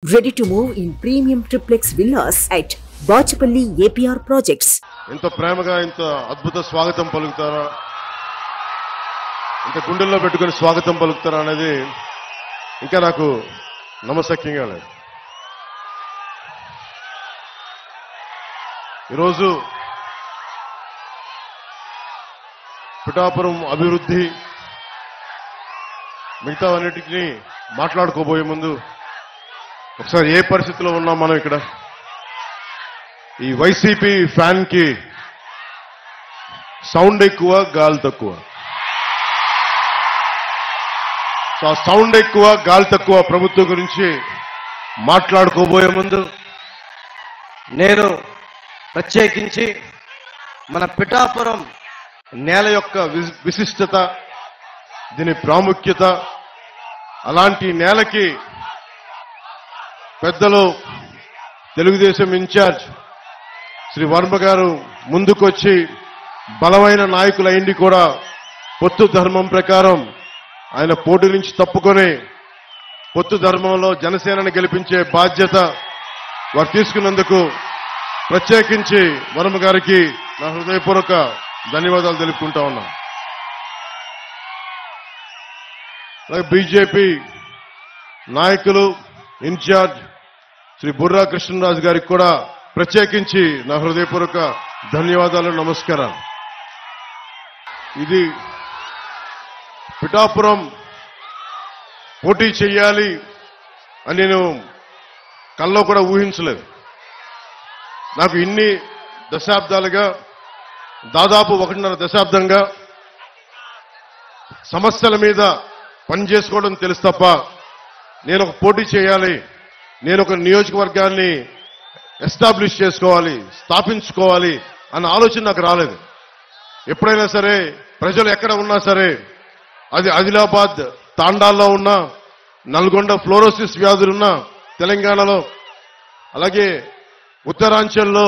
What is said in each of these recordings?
Ready to move in premium triplex villas at Bachapalli APR projects. ఇంత ప్రేమగా ఇంత అద్భుత స్వాగతం పలుకుతారా, ఇంత గుండెల్లో పెట్టుకుని స్వాగతం పలుకుతారా అనేది ఇంకా నాకు నమ్మశక్యంగా లేదు. ఈరోజు పిఠాపురం అభివృద్ధి మిగతావన్నిటిని మాట్లాడుకోబోయే ముందు ఒకసారి ఏ పరిస్థితిలో ఉన్నాం మనం ఇక్కడ. ఈ వైసీపీ ఫ్యాన్ కి సౌండ్ ఎక్కువ, గాలి తక్కువ. సో ఆ సౌండ్ ఎక్కువ, గాలి తక్కువ ప్రభుత్వం గురించి మాట్లాడుకోబోయే ముందు నేను ప్రత్యేకించి మన పిఠాపురం నేల యొక్క విశిష్టత, దీని ప్రాముఖ్యత, అలాంటి నేలకి పెద్దలు తెలుగుదేశం ఇన్ఛార్జ్ శ్రీ వర్మ గారు ముందుకొచ్చి బలమైన నాయకులైంది కూడా పొత్తు ధర్మం ప్రకారం ఆయన పోటీ నుంచి తప్పుకొని పొత్తు ధర్మంలో జనసేనని గెలిపించే బాధ్యత వారు తీసుకున్నందుకు ప్రత్యేకించి వర్మ గారికి నా హృదయపూర్వక ధన్యవాదాలు తెలుపుకుంటా ఉన్నా. అలాగే బీజేపీ నాయకులు ఇన్ఛార్జ్ శ్రీ బుర్రా కృష్ణరాజు గారికి కూడా ప్రత్యేకించి నా హృదయపూర్వక ధన్యవాదాలు, నమస్కారాలు. ఇది పిఠాపురం పోటీ చెయ్యాలి అని నేను కల్లో కూడా ఊహించలేదు. నాకు ఇన్ని దశాబ్దాలుగా, దాదాపు 1.5 దశాబ్దంగా సమస్యల మీద పనిచేసుకోవడం తెలుసు తప్ప నేను ఒక పోటీ చేయాలి, నేను ఒక నియోజకవర్గాన్ని ఎస్టాబ్లిష్ చేసుకోవాలి, స్థాపించుకోవాలి అన్న ఆలోచన నాకు రాలేదు. ఎప్పుడైనా సరే ప్రజలు ఎక్కడ ఉన్నా సరే, అది ఆదిలాబాద్ తాండాల్లో ఉన్నా, నల్గొండ ఫ్లోరోసిస్ వ్యాధులున్నా తెలంగాణలో, అలాగే ఉత్తరాంచల్లో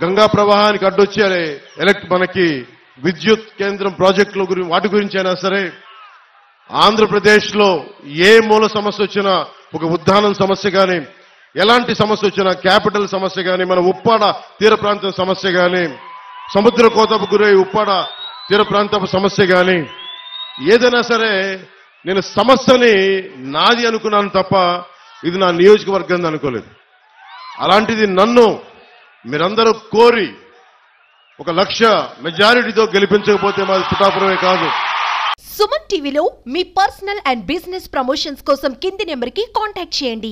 గంగా ప్రవాహానికి అడ్డొచ్చే మనకి విద్యుత్ కేంద్రం ప్రాజెక్టుల గురించి, వాటి గురించి అయినా సరే, ఆంధ్రప్రదేశ్లో ఏ మూల సమస్య వచ్చినా, ఒక ఉద్దానం సమస్య కానీ, ఎలాంటి సమస్య వచ్చినా, క్యాపిటల్ సమస్య కానీ, మన ఉప్పాడ తీర ప్రాంతం సమస్య కానీ, సముద్ర కోతకు గురై ఉప్పాడ తీర ప్రాంతపు సమస్య కానీ, ఏదైనా సరే నేను సమస్యని నాది అనుకున్నాను తప్ప ఇది నా నియోజకవర్గం అనుకోలేదు. అలాంటిది నన్ను మీరందరూ కోరి 1 లక్ష మెజారిటీతో గెలిపించకపోతే మాది పిఠాపురమే కాదు. సుమన్ టీవీలో మీ పర్సనల్ అండ్ బిజినెస్ ప్రమోషన్స్ కోసం కింది నెంబర్కి కాంటాక్ట్ చేయండి.